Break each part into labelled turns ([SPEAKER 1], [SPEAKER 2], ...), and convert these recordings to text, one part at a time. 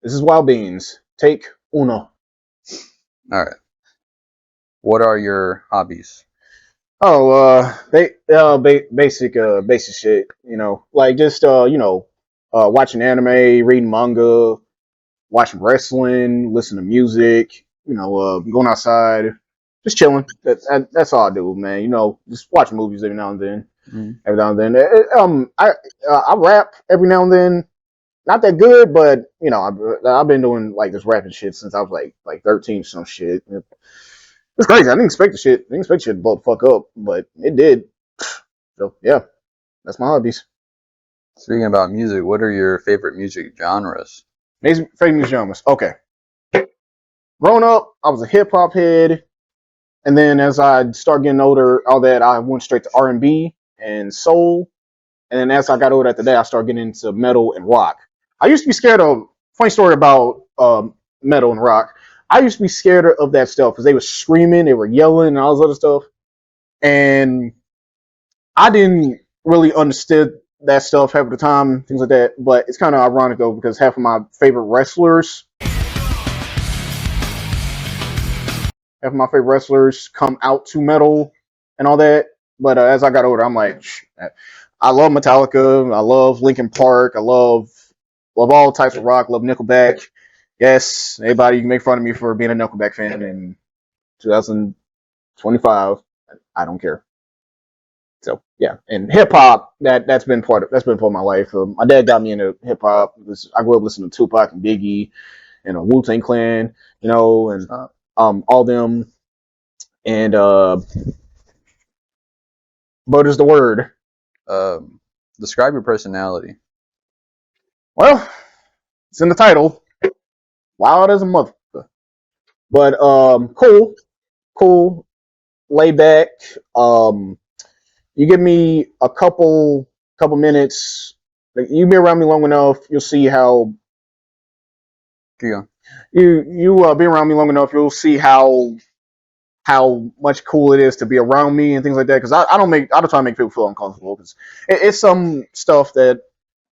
[SPEAKER 1] This is Wild Beans. Take uno.
[SPEAKER 2] All right. What are your hobbies?
[SPEAKER 1] Oh, basic shit. Like just watching anime, reading manga, watching wrestling, listening to music. Going outside, just chilling. That's all I do, man. Just watch movies every now and then.
[SPEAKER 2] Mm.
[SPEAKER 1] Every now and then. I rap every now and then. Not that good, but I've been doing like this rapping shit since I was like 13 or some shit. It's crazy. I didn't expect the shit. I didn't expect shit to blow the fuck up, but it did. So yeah, that's my hobbies.
[SPEAKER 2] Speaking about music, what are your favorite music genres?
[SPEAKER 1] Amazing favorite music genres. Okay. Growing up, I was a hip hop head, and then as I started getting older, all that I went straight to R&B and soul. And then as I got older after that, I started getting into metal and rock. I used to be scared of. Funny story about metal and rock. I used to be scared of that stuff because they were screaming, they were yelling, and all this other stuff. And I didn't really understood that stuff half of the time, things like that. But it's kind of ironic though because half of my favorite wrestlers, come out to metal and all that. But as I got older, I'm like, I love Metallica, I love Linkin Park, I love all types of rock, love Nickelback. Yes, anybody you can make fun of me for being a Nickelback fan in 2025. I don't care. So yeah, and hip hop that's been part of my life. My dad got me into hip hop. I grew up listening to Tupac and Biggie and Wu-Tang Clan, and all them. And what is the word?
[SPEAKER 2] Um, Describe your personality.
[SPEAKER 1] Well, it's in the title. Wild as a mother. But cool, lay back. You give me a couple minutes. Like, you be around me long enough, you'll see how
[SPEAKER 2] Keep going.
[SPEAKER 1] you be around me long enough, you'll see how much cool it is to be around me and things like that. Because I don't try to make people feel uncomfortable. Because it's some stuff that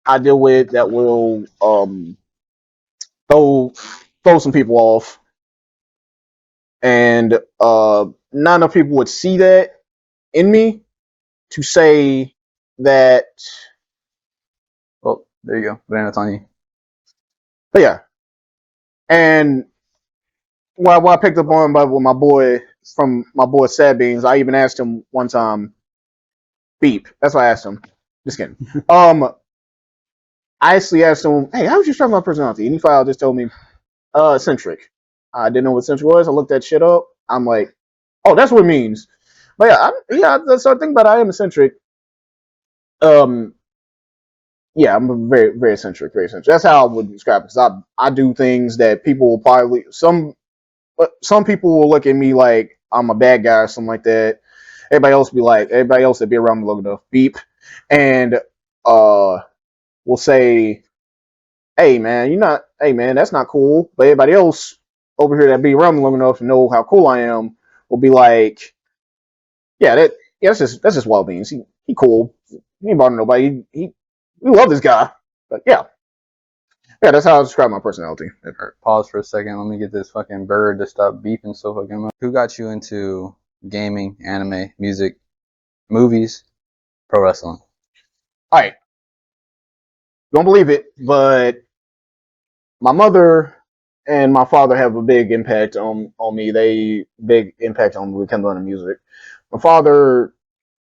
[SPEAKER 1] I deal with that will throw some people off, and not enough people would see that in me to say that.
[SPEAKER 2] Well, there you go. Banana's on you.
[SPEAKER 1] But yeah, and what I picked up on with my boy Sad Beans, I even asked him one time. Beep. That's what I asked him. Just kidding. I actually asked him, "Hey, how would you describe my personality?" And he filed just told me, eccentric. I didn't know what eccentric was. I looked that shit up. I'm like, oh, that's what it means. But yeah, so I think about it, I am eccentric. Um, yeah, I'm very, very eccentric, very eccentric. That's how I would describe it. Because I do things that people will probably some people will look at me like I'm a bad guy or something like that. Everybody else that be around me long enough, beep, and will say, hey man, that's not cool. But everybody else over here that be around me long enough to know how cool I am will be like, yeah, that's just Wild Beans. He cool. He ain't bothering nobody. We love this guy. But yeah, that's how I describe my personality.
[SPEAKER 2] Pause for a second. Let me get this fucking bird to stop beeping so fucking much. Who got you into gaming, anime, music, movies, pro wrestling?
[SPEAKER 1] All right, don't believe it, but my mother and my father have a big impact on me. They big impact on me when it comes to music. My father,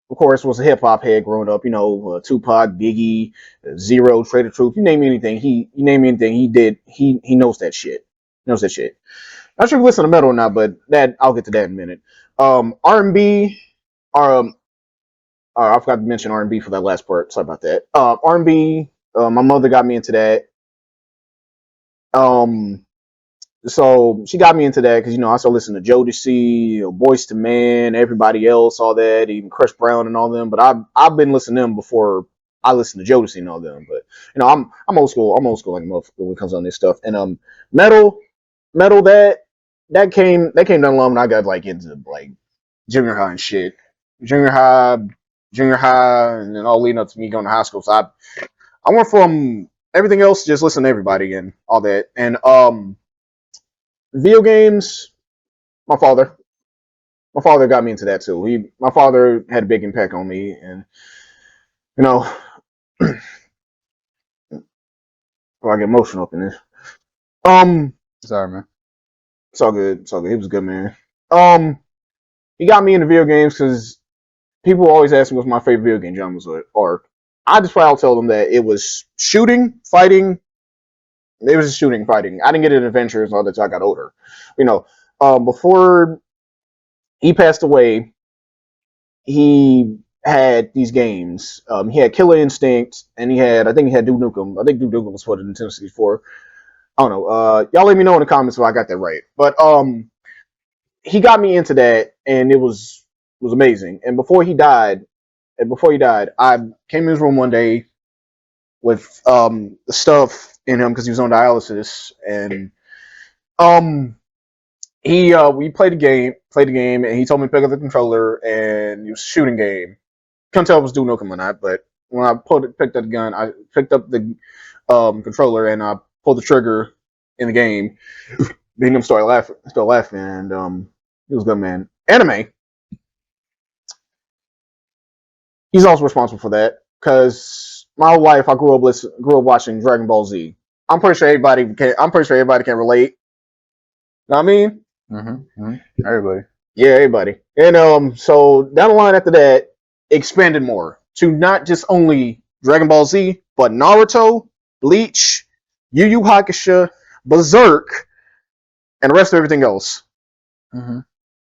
[SPEAKER 1] of course, was a hip hop head growing up. Tupac, Biggie, Zero, Trader Truth. You name anything. He did. He knows that shit. Knows that shit. Not sure if you listen to metal or not, but that I'll get to that in a minute. R&B. Um, I forgot to mention R&B for that last part. Sorry about that. R&B. My mother got me into that. Um, so she got me into that because I started listening to Jodeci, Boyz II Men, everybody else, all that, even Chris Brown and all them. But I've been listening to them before I listened to Jodeci and all them. But I'm old school. I'm old school like motherfucker when it comes on this stuff. And metal, metal that came down along when I got like into like junior high and shit. Junior high, and then all leading up to me going to high school. So I went from everything else, just listen to everybody and all that. And video games, my father. My father got me into that too. My father had a big impact on me, and you know, I get emotional up in this. Um,
[SPEAKER 2] Sorry, man.
[SPEAKER 1] it's all good. It's all good. He was a good man. Um, he got me into video games because people always ask me what's my favorite video game genres are. I just try to tell them that it was shooting, fighting. It was just shooting, fighting. I didn't get into adventures all that until I got older. You know, before he passed away, he had these games. He had Killer Instinct, and I think he had Duke Nukem. I think Duke Nukem was for the Nintendo 64. I don't know. Y'all let me know in the comments if I got that right. But he got me into that, and it was amazing. And before he died, I came in his room one day with the stuff in him because he was on dialysis, and um we played the game, and he told me to pick up the controller, and it was a shooting game. Couldn't tell if it was Duke Nukem or not, but when I picked up the gun, I picked up the controller and I pulled the trigger in the game. Then him started laughing, and he was a good man. Anime, he's also responsible for that because my whole life I grew up watching Dragon Ball Z. I'm pretty sure everybody can relate. Know what I mean?
[SPEAKER 2] Everybody.
[SPEAKER 1] Yeah, everybody. And so down the line after that, expanded more to not just only Dragon Ball Z, but Naruto, Bleach, Yu Yu Hakusho, Berserk, and the rest of everything else.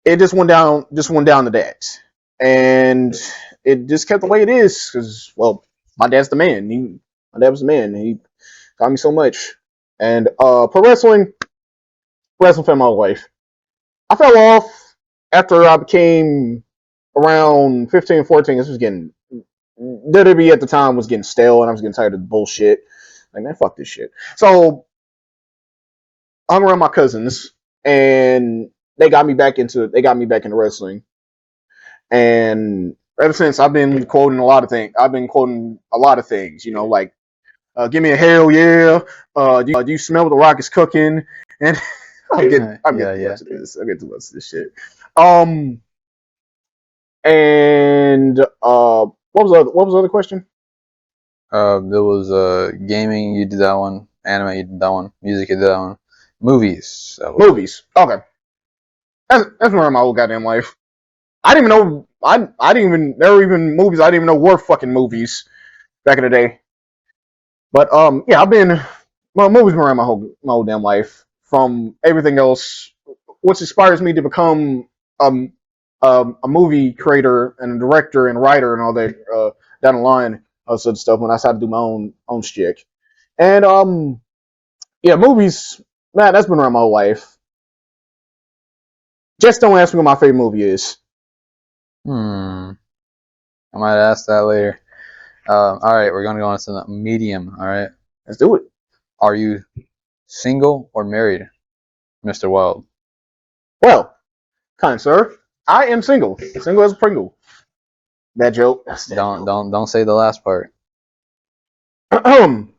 [SPEAKER 1] It just went down to that, and it just kept the way it is because, well, my dad's the man. My dad was the man. He got me so much. And pro wrestling fan my whole life. I fell off after I became around 15, 14. This was getting WWE at the time was getting stale, and I was getting tired of the bullshit. Like, man, fuck this shit. So I hung around my cousins, and they got me back into wrestling. And ever since, I've been quoting a lot of things. You know, like give me a hell yeah. Do you smell what the Rock is cooking? And I get too much of this. I get too much of this shit. And what was the other question?
[SPEAKER 2] There was gaming. You did that one. Anime. You did that one. Music. You did that one. Movies.
[SPEAKER 1] Movies. Okay. That's where my whole goddamn life. I didn't even know. I didn't even. There were even movies I didn't even know were fucking movies back in the day. But yeah, movies been around my whole damn life. From everything else, which inspires me to become a movie creator and a director and writer and all that down the line of such stuff when I decided to do my own shit. And yeah, movies, man, that's been around my whole life. Just don't ask me what my favorite movie is.
[SPEAKER 2] I might ask that later. All right, we're gonna go on to the medium. All right,
[SPEAKER 1] Let's do it.
[SPEAKER 2] are you single or married, Mr. Wild?
[SPEAKER 1] Well, kind sir, I am single. Single as a Pringle. That joke.
[SPEAKER 2] Don't say the last part.
[SPEAKER 1] I ain't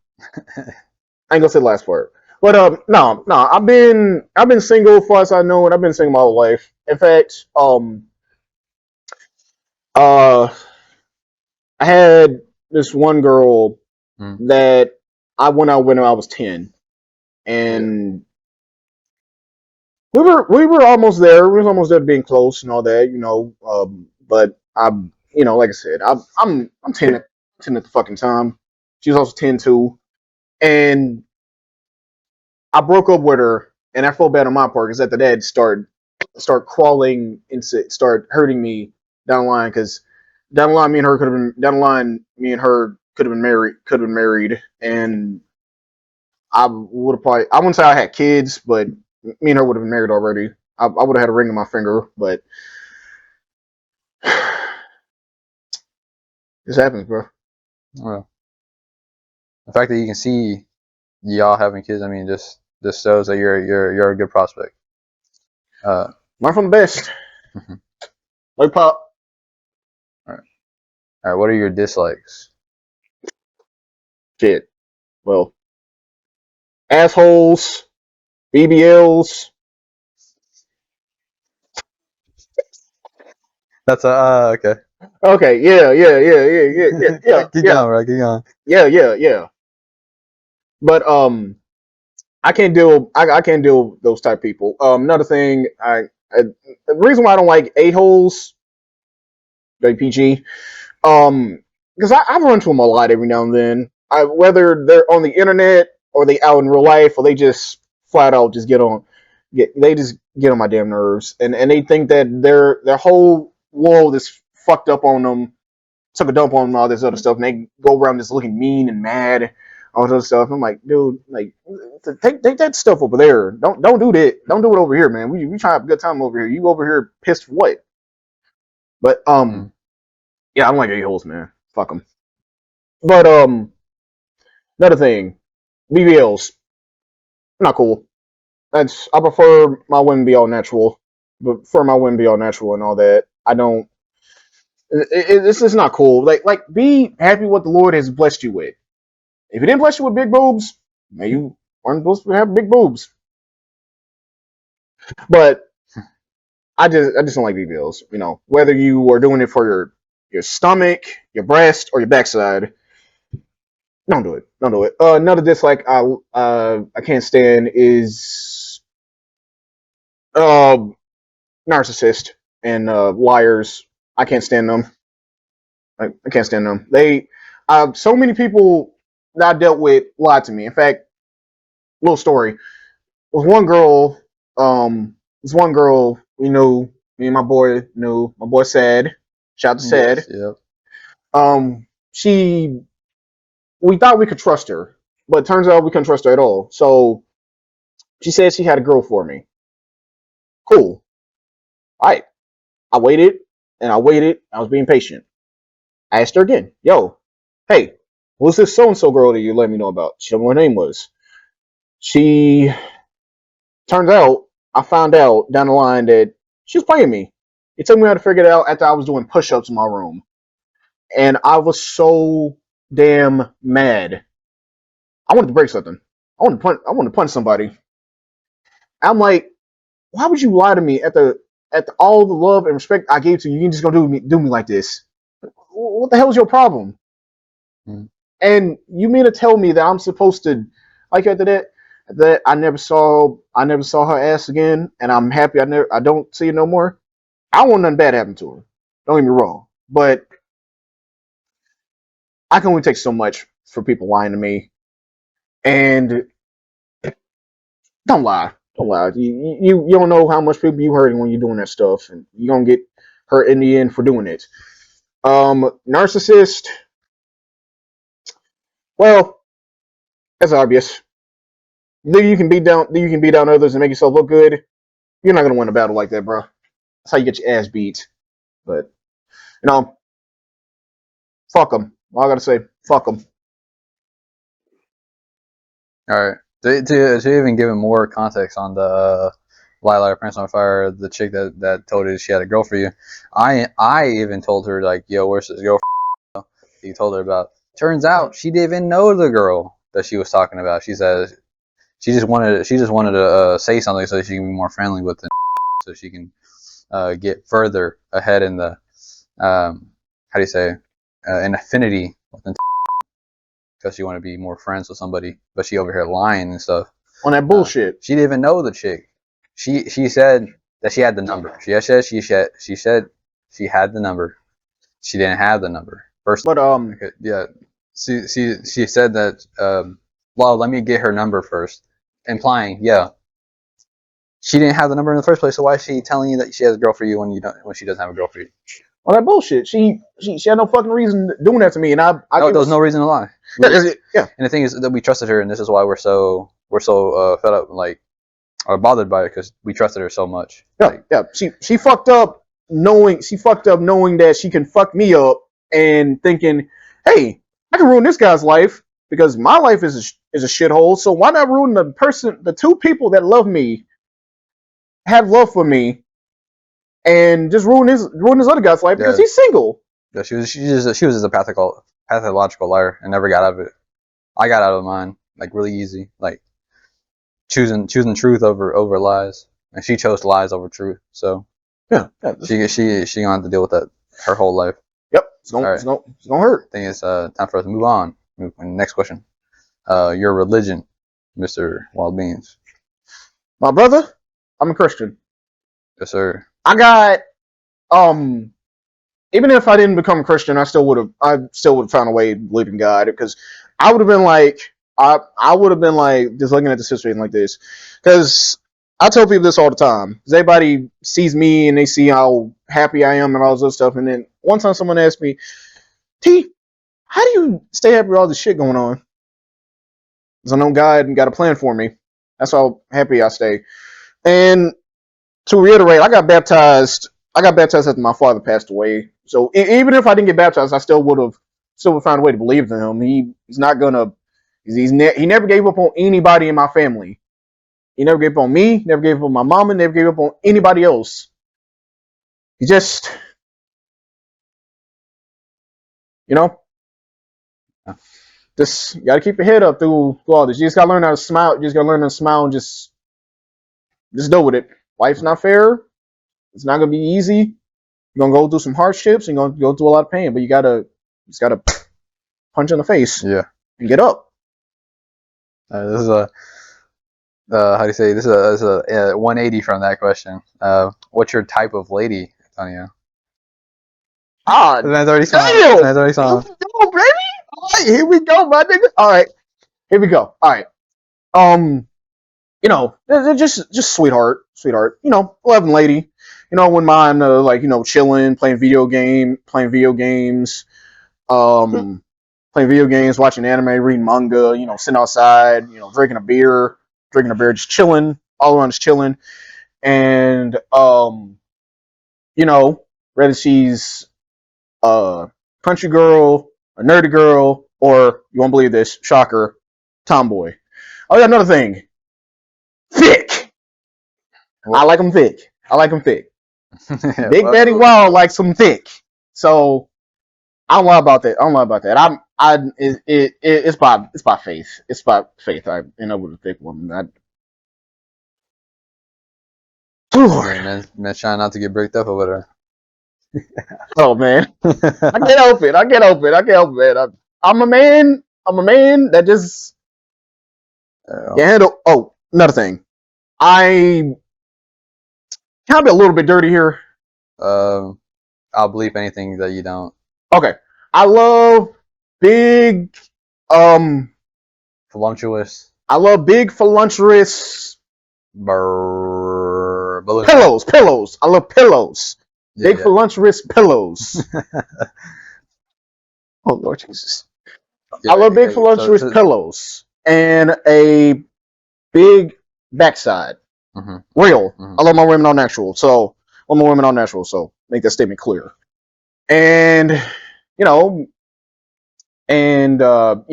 [SPEAKER 1] gonna say the last part. But no, I've been single for as I know, and I've been single my whole life. In fact, uh, I had this one girl that I went out with when I was 10, and we were almost there. We was almost there to being close and all that, you know. But I'm, you know, like I said, I'm 10 at the fucking time. She was also 10 too, and I broke up with her, and I felt bad on my part because at the dad start crawling into start hurting me down the line because down the line me and her could have been married, and I would have probably I wouldn't say I had kids, but me and her would have been married already. I would have had a ring on my finger, but this happens, bro.
[SPEAKER 2] Well, the fact that you can see y'all having kids, I mean, just shows that you're a good prospect.
[SPEAKER 1] Learn from the best. Like pop.
[SPEAKER 2] All right. What are your dislikes?
[SPEAKER 1] Shit. Well, assholes, BBLs.
[SPEAKER 2] That's okay.
[SPEAKER 1] Okay, yeah.
[SPEAKER 2] Keep going, bro. Keep going.
[SPEAKER 1] Yeah. But I can't deal. I can't deal with those type of people. Another thing, the reason why I don't like a holes, JPG, because I run into them a lot every now and then. Whether they're on the internet or they out in real life or they just flat out just they just get on my damn nerves, and they think that their whole world is fucked up on them, took a dump on them, all this other stuff, and they go around just looking mean and mad, all this other stuff. I'm like, dude, like, take that stuff over there. Don't do that. Don't do it over here, man. We trying to have a good time over here. You over here pissed for what? But yeah, I don't like a-holes, man. Fuck them. But another thing, BBLs, not cool. I prefer my women be all natural, but prefer my women be all natural and all that. I don't. It's just not cool. Like be happy what the Lord has blessed you with. If He didn't bless you with big boobs, man, you weren't supposed to have big boobs. But I just don't like BBLs. You know, whether you are doing it for your stomach, your breast, or your backside, don't do it. Don't do it. Another dislike I can't stand is uh narcissist and liars. I can't stand them. I can't stand them. So many people that I dealt with lied to me. In fact, little story. Was one girl. This one girl we knew. Me and my boy knew. My boy Sad. Shout out to Sad.
[SPEAKER 2] Yes, yep.
[SPEAKER 1] She. We thought we could trust her, but it turns out we couldn't trust her at all. So she said she had a girl for me. Cool. All right. I waited and I waited. I was being patient. I asked her again, yo, hey, who's this so and so girl that you let me know about? She told me what her name was. She turns out, I found out down the line that she was playing me. It took me how to figure it out after I was doing push ups in my room. And I was so damn mad. I wanted to break something. I wanted to punch somebody. I'm like, why would you lie to me at all the love and respect I gave to you? You just gonna do me like this? What the hell is your problem?
[SPEAKER 2] Mm.
[SPEAKER 1] And you mean to tell me that I'm supposed to like after that I never saw her ass again, and I'm happy I don't see her no more. I don't want nothing bad happen to her. Don't get me wrong, but I can only take so much for people lying to me. And don't lie, don't lie. You don't know how much people you hurting when you're doing that stuff, and you're gonna get hurt in the end for doing it. Narcissist. Well, that's obvious. You can beat down others and make yourself look good. You're not gonna win a battle like that, bro. That's how you get your ass beat. But you know, fuck them. All I gotta say, fuck them.
[SPEAKER 2] All right. To even give him more context on the Liar Prince on Fire, the chick that told her she had a girl for you, I even told her like, yo, where's this girl? You told her about. Turns out she didn't even know the girl that she was talking about. She said she just wanted to say something so she can be more friendly with them, so she can get further ahead in the how do you say an affinity with them, because she want to be more friends with somebody, but she over here lying and stuff.
[SPEAKER 1] On that bullshit.
[SPEAKER 2] She didn't even know the chick. She said that she had the number. She said she had the number. She didn't have the number. First,
[SPEAKER 1] But
[SPEAKER 2] okay, yeah. She said that. Well, let me get her number first, implying, yeah, she didn't have the number in the first place. So why is she telling you that she has a girl for you when she doesn't have a girl for you?
[SPEAKER 1] on that bullshit. She had no fucking reason doing that to me, and I
[SPEAKER 2] No, there was no reason to lie.
[SPEAKER 1] Yeah.
[SPEAKER 2] And the thing is that we trusted her, and this is why we're so fed up, like, or bothered by it, because we trusted her so much.
[SPEAKER 1] Yeah,
[SPEAKER 2] Like,
[SPEAKER 1] yeah. She fucked up knowing that she can fuck me up and thinking, hey, I can ruin this guy's life because my life is a shithole. So why not ruin the two people that love me, have love for me, and just ruin this other guy's life because he's single.
[SPEAKER 2] Yeah, she was just a pathological liar and never got out of it. I got out of mine like really easy. Like choosing truth over lies, and she chose lies over truth. So
[SPEAKER 1] Yeah.
[SPEAKER 2] she gonna have to deal with that her whole life.
[SPEAKER 1] Yep. It's gonna hurt.
[SPEAKER 2] I think it's time for us to move on. Next question. Your religion, Mr. Wild Beans.
[SPEAKER 1] My brother, I'm a Christian.
[SPEAKER 2] Yes, sir.
[SPEAKER 1] I got even if I didn't become a Christian, I still would have found a way to believe in God, because I would have been like I would have been like just looking at the situation like this, because I tell people this all the time, because everybody sees me and they see how happy I am and all this other stuff, and then one time someone asked me, T, how do you stay happy with all this shit going on? Because I know God got a plan for me. That's how happy I stay. And to reiterate, I got baptized after my father passed away. So even if I didn't get baptized, I still would found a way to believe in him. He's not gonna. He never gave up on anybody in my family. He never gave up on me. Never gave up on my mama. Never gave up on anybody else. He just, just got to keep your head up through all this. You just got to learn how to smile. You just got to learn how to smile and just deal with it. Life's not fair. It's not gonna be easy. You're gonna go through some hardships. You're gonna go through a lot of pain, but you just gotta punch in the face.
[SPEAKER 2] Yeah.
[SPEAKER 1] And get up.
[SPEAKER 2] This is a how do you say? This is a 180 from that question. What's your type of lady, Antonio? Man's already smiling. Man's already smiling.
[SPEAKER 1] Yo, baby. All right, here we go, my nigga. All right, here we go. All right. They're just sweetheart. Loving lady. Wouldn't mind chilling, playing video games, playing video games, watching anime, reading manga, sitting outside, drinking a beer, just chilling, all around just chilling. And whether she's a country girl, a nerdy girl, or you won't believe this, shocker, tomboy. Oh yeah, another thing. Thick. What? I like them thick. Big Daddy Wild likes them thick. So I don't lie about that. It's by faith. It's by faith. I end up with a thick woman.
[SPEAKER 2] Man, trying not to get bricked up over
[SPEAKER 1] there. Oh man, I can't help it. Man. I'm a man that just can't handle. Oh, another thing. Can I be a little bit dirty here?
[SPEAKER 2] I'll bleep anything that you don't.
[SPEAKER 1] Okay. I love big,
[SPEAKER 2] voluptuous.
[SPEAKER 1] I love big, voluptuous pillows. I love pillows. Yeah, big, voluptuous pillows. Oh, Lord Jesus. Yeah, I love big, voluptuous pillows and a big backside. Mm-hmm. Real. Mm-hmm. I love my women all natural. So, make that statement clear. And, I can't help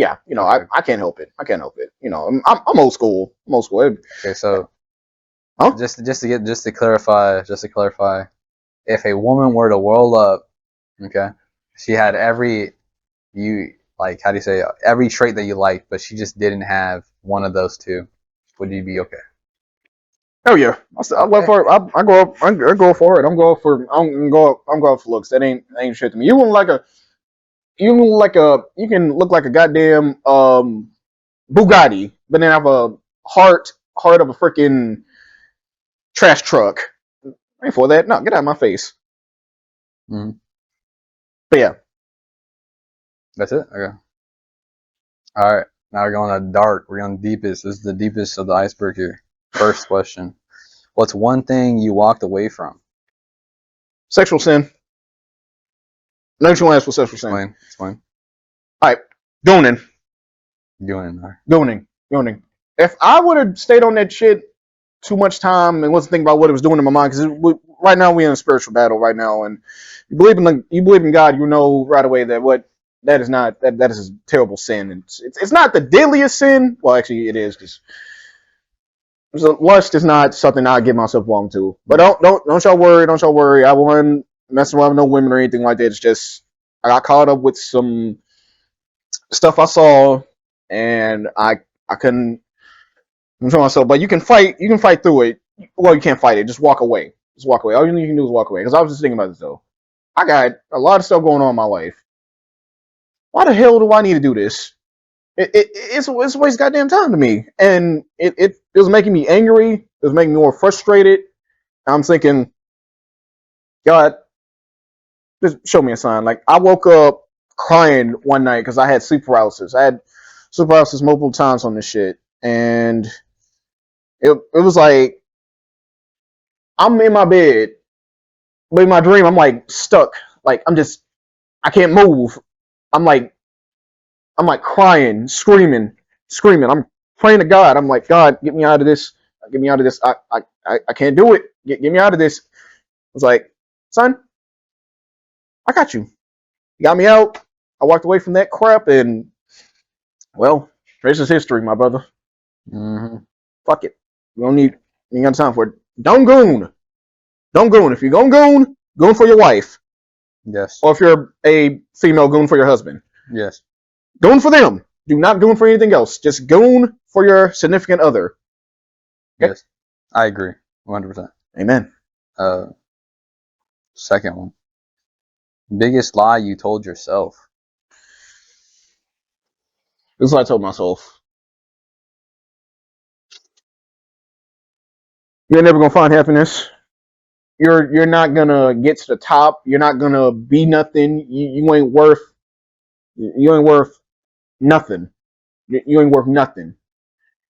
[SPEAKER 1] it. I'm old school.
[SPEAKER 2] Okay, so just to clarify, if a woman were to roll up, okay, she had every trait that you like, but she just didn't have one of those two, would you be okay?
[SPEAKER 1] Oh yeah, I go for it. I go for it. I'm going for looks. That ain't shit to me. You can look like a goddamn Bugatti, but then have a heart of a freaking trash truck. I ain't for that. No, get out of my face.
[SPEAKER 2] Mm-hmm.
[SPEAKER 1] But yeah,
[SPEAKER 2] that's it. Okay. All right. Now we're going to dark. We're going deepest. This is the deepest of the iceberg here. First question. What's one thing you walked away from?
[SPEAKER 1] Sexual sin. No, you want to ask for sexual sin.
[SPEAKER 2] Explain.
[SPEAKER 1] All right. Gooning. If I would have stayed on that shit too much time and wasn't thinking about what it was doing in my mind, because right now we're in a spiritual battle right now, and you believe in God, you know right away that that is a terrible sin, and it's not the deadliest sin. Well, actually, it is, because lust is not something I give myself wrong to. But don't y'all worry. I wasn't messing around with no women or anything like that. It's just I got caught up with some stuff I saw, and I couldn't I'm telling myself, but you can fight through it. Well, you can't fight it. Just walk away. Just walk away. All you can do is walk away. Because I was just thinking about this though. I got a lot of stuff going on in my life. Why the hell do I need to do this? It's a waste of goddamn time to me. And it was making me angry. It was making me more frustrated. I'm thinking, God, just show me a sign. Like, I woke up crying one night because I had sleep paralysis. I had sleep paralysis multiple times on this shit. And it was like, I'm in my bed, but in my dream, I'm like stuck. Like, I can't move. I'm like crying, screaming. I'm praying to God. I'm like, God, get me out of this. Get me out of this. I can't do it. Get me out of this. I was like, son, I got you. You got me out. I walked away from that crap, and well, this is history, my brother.
[SPEAKER 2] Mm-hmm.
[SPEAKER 1] Fuck it. You ain't got time for it. Don't goon. If you're gonna goon for your wife.
[SPEAKER 2] Yes.
[SPEAKER 1] Or if you're a female, goon for your husband.
[SPEAKER 2] Yes.
[SPEAKER 1] Goon for them. Do not goon for anything else. Just goon for your significant other.
[SPEAKER 2] Okay? Yes. I agree. 100%.
[SPEAKER 1] Amen.
[SPEAKER 2] Second one. Biggest lie you told yourself.
[SPEAKER 1] This is what I told myself. You're never gonna find happiness. You're not gonna get to the top. You're not gonna be nothing. You ain't worth nothing. You ain't worth nothing.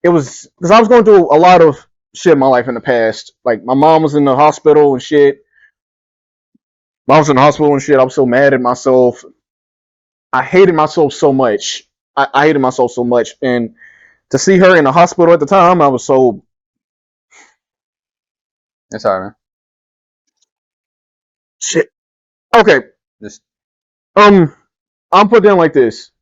[SPEAKER 1] It was because I was going through a lot of shit in my life in the past. Like, my mom was in the hospital and shit. I was in the hospital and shit. I was so mad at myself. I hated myself so much. I hated myself so much. And to see her in the hospital at the time, I was so.
[SPEAKER 2] It's alright, man.
[SPEAKER 1] Shit. Okay.
[SPEAKER 2] Just.
[SPEAKER 1] I'm put down like this.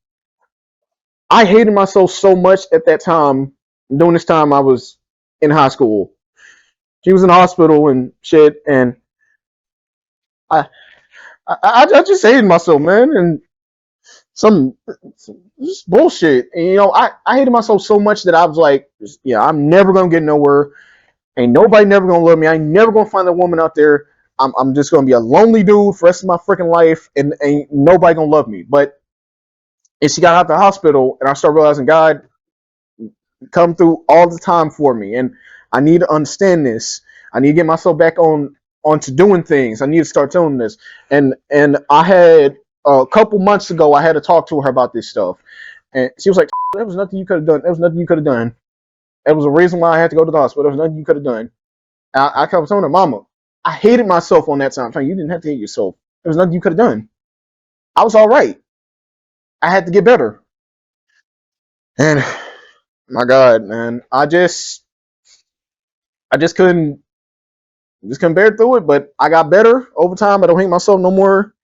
[SPEAKER 1] I hated myself so much at that time. During this time, I was in high school. She was in the hospital and shit, and I just hated myself, man, and some just bullshit. And, I hated myself so much that I was like, yeah, I'm never gonna get nowhere. Ain't nobody never gonna love me. I ain't never gonna find a woman out there. I'm just gonna be a lonely dude for the rest of my freaking life, and ain't nobody gonna love me. But and she got out of the hospital, and I started realizing God come through all the time for me, and I need to understand this. I need to get myself back onto doing things. I need to start doing this. And I had a couple months ago, I had to talk to her about this stuff, and she was like, "There was nothing you could have done. There was nothing you could have done. It was a reason why I had to go to the hospital. There was nothing you could have done." I kept telling her, "Mama, I hated myself on that time. I'm telling you, you didn't have to hate yourself. There was nothing you could have done. I was all right. I had to get better." And my God, man, I just couldn't bear through it. But I got better over time. I don't hate myself no more.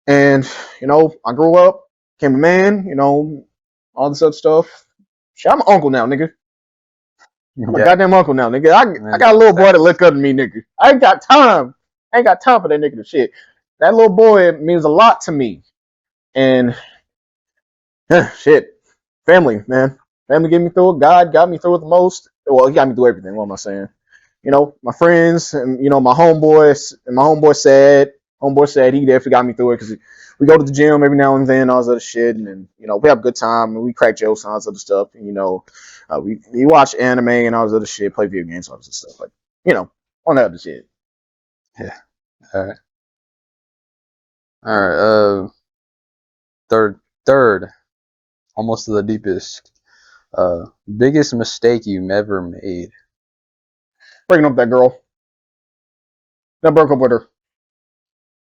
[SPEAKER 1] And I grew up, became a man. All this other stuff. Shit, I'm an uncle now, nigga. I'm a goddamn uncle now, nigga. I got a little boy that look up to me, nigga. I ain't got time. For that nigga shit. That little boy means a lot to me. And shit, family, man. Family get me through it. God got me through it the most. Well, he got me through everything. What am I saying? My friends and my homeboys. And my homeboy said he definitely got me through it because we go to the gym every now and then, all this other shit, and then we have a good time and we crack jokes and all this other stuff. And, we watch anime and all this other shit, play video games, all this stuff, like all that other shit.
[SPEAKER 2] Yeah. All right. Third, almost to the deepest. Biggest mistake you've ever made.
[SPEAKER 1] Breaking up with that girl. I broke up with her.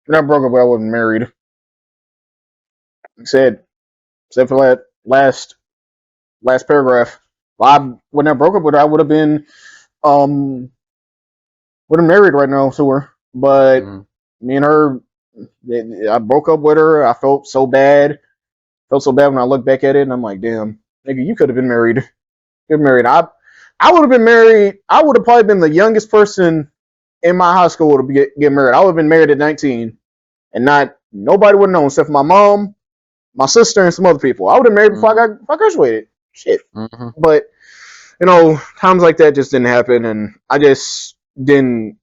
[SPEAKER 1] When I broke up with her, I wasn't married. Said for that last paragraph. When I broke up with her, I would have been married right now to her. But me and her, I broke up with her. I felt so bad. When I look back at it, and I'm like, damn, nigga, you could have been married. You're married. I would have been married. I would have probably been the youngest person in my high school to get married. I would have been married at 19, and nobody would have known except for my mom, my sister, and some other people. I would have married before I graduated. Shit.
[SPEAKER 2] Mm-hmm.
[SPEAKER 1] But times like that just didn't happen, and I just didn't,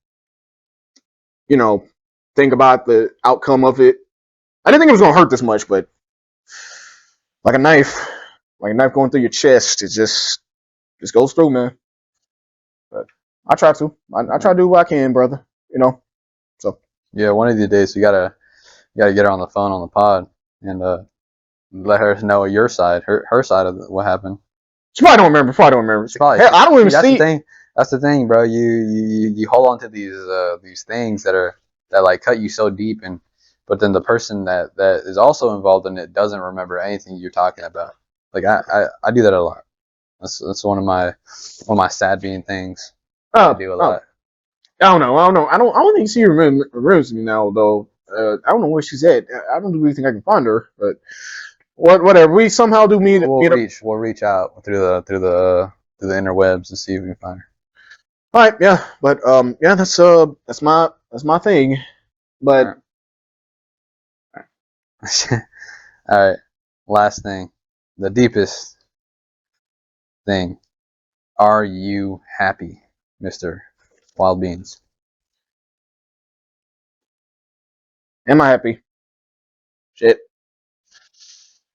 [SPEAKER 1] think about the outcome of it. I didn't think it was gonna hurt this much, but like a knife, going through your chest, it just goes through, man. But I try to, I try to do what I can, brother. So
[SPEAKER 2] Yeah, one of these days you gotta get her on the phone on the pod and let her know your side, her side of what happened.
[SPEAKER 1] she probably don't remember. Probably don't remember.
[SPEAKER 2] She probably
[SPEAKER 1] Hell, I don't
[SPEAKER 2] see,
[SPEAKER 1] even
[SPEAKER 2] that's the
[SPEAKER 1] see.
[SPEAKER 2] thing. That's the thing, bro. You hold on to these things that like cut you so deep, and but then the person that is also involved in it doesn't remember anything you're talking about. Like I do that a lot. That's one of my sad being things. I
[SPEAKER 1] Oh,
[SPEAKER 2] do a
[SPEAKER 1] oh,
[SPEAKER 2] lot.
[SPEAKER 1] I don't know. I don't know. I don't think she remembers me now, though. I don't know where she's at. I don't really think I can find her, but whatever. We somehow do
[SPEAKER 2] We'll
[SPEAKER 1] meet up.
[SPEAKER 2] reach out through the interwebs and see if we can find
[SPEAKER 1] All right, yeah, but yeah, that's my thing. But
[SPEAKER 2] her. All right. Last thing, the deepest thing. Are you happy, Mister Wild Beans?
[SPEAKER 1] am I happy? Shit.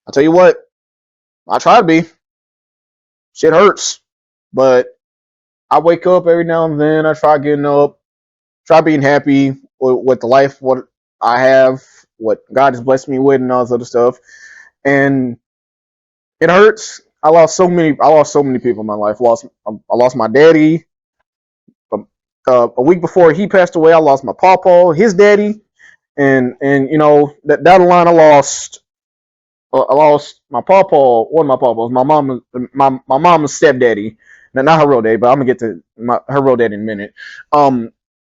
[SPEAKER 1] I'll tell you what. I try to be. Shit hurts, but I wake up every now and then. I try getting up, try being happy with the life what I have, what God has blessed me with, and all this other stuff. And it hurts. I lost so many. I lost so many people in my life. I lost my daddy. A week before he passed away, I lost my papa, his daddy, and that down the line, I lost my papa, one of my papas, my mama's stepdaddy. Now, not her real daddy, but I'm gonna get to her real daddy in a minute. Um,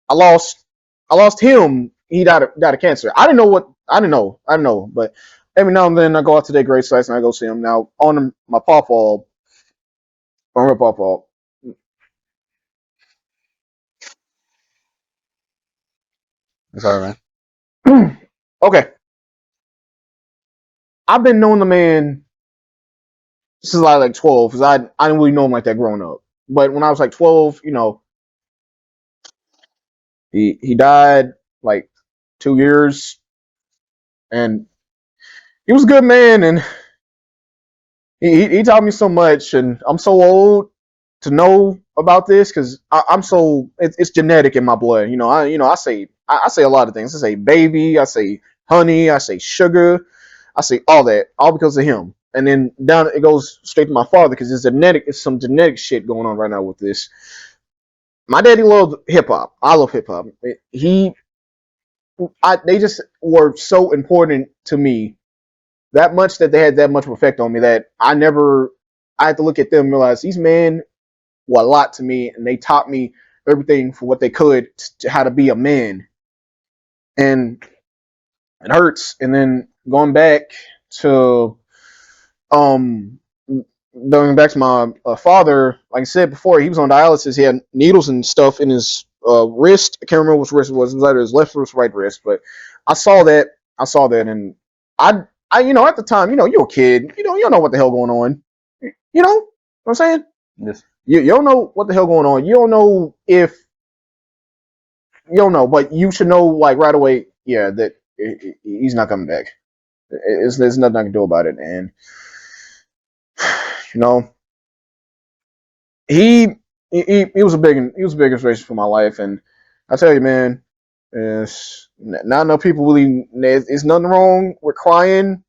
[SPEAKER 1] I lost I lost him. He died of cancer. I didn't know. But every now and then I go out to their grave sites and I go see him. Now on my papa, on my papa.
[SPEAKER 2] Sorry,
[SPEAKER 1] Okay, I've been knowing the man since I was like 12 because I didn't really know him like that growing up. But when I was like 12, he died like 2 years, and he was a good man, and he taught me so much, and I'm so old to know about this because I'm so it's genetic in my blood. I say a lot of things. I say baby, I say honey, I say sugar, I say all that, all because of him. And then down it goes straight to my father because it's some genetic shit going on right now with this. My daddy loved hip hop. I love hip hop. They just were so important to me that much that they had that much of effect on me that I had to look at them and realize these men were a lot to me and they taught me everything for what they could to how to be a man. And it hurts. And then to um going back to my father, like I said before, he was on dialysis. He had needles and stuff in his wrist. I can't remember which wrist it was. It was either his left wrist or right wrist. But I saw that. I saw that, and at the time, you're a kid. You don't know what the hell going on. You know what I'm saying?
[SPEAKER 2] Yes.
[SPEAKER 1] You don't know what the hell going on. You don't know if you don't know, but you should know like right away. Yeah, that he's not coming back. There's nothing I can do about it, and you know he he was a big inspiration for my life, and I tell you, man, it's not enough people really. There's nothing wrong with crying.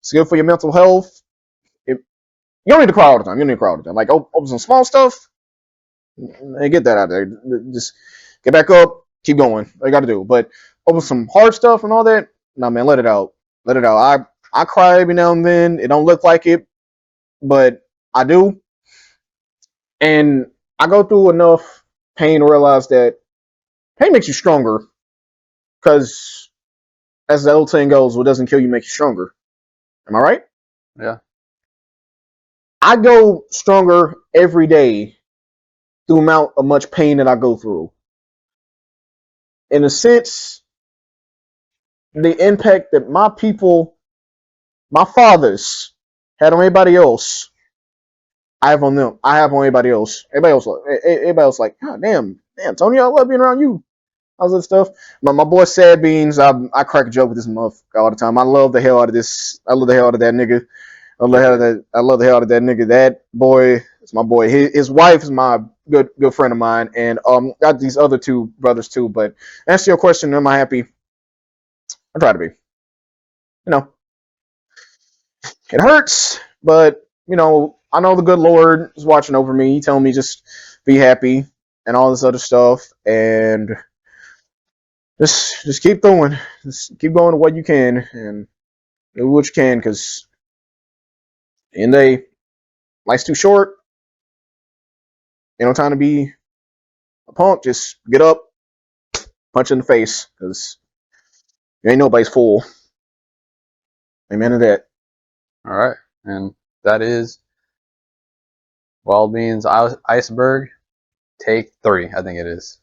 [SPEAKER 1] It's good for your mental health. If, you don't need to cry all the time. You don't need to cry all the time. Like over some small stuff, get that out there. Just get back up, keep going. All you got to do. But over some hard stuff and all that, nah, man, let it out. Let it out. I cry every now and then. It don't look like it, but I do. And I go through enough pain to realize that pain makes you stronger. Because as the old saying goes, what doesn't kill you makes you stronger. Am I right?
[SPEAKER 2] Yeah.
[SPEAKER 1] I go stronger every day through the amount of much pain that I go through. In a sense, the impact that my people, my fathers, had on everybody else I have on them. I have on everybody else. Everybody else like, God damn, Tony, I love being around you. All that stuff. My boy Sad Beans, I crack a joke with this motherfucker all the time. I love the hell out of this. I love the hell out of that nigga. I love the hell out of that nigga. That boy is my boy. His wife is my good friend of mine, and got these other two brothers too. But answer your question, am I happy? I try to be. You know, it hurts, but I know the good Lord is watching over me. He telling me just be happy and all this other stuff, and just keep going. Just keep going to what you can and do what you can, because in the day, life's too short. Ain't no time to be a punk. Just get up, punch in the face, because you ain't nobody's fool. Amen to that.
[SPEAKER 2] All right, and that is Wild Beans Iceberg, take 3. I think it is.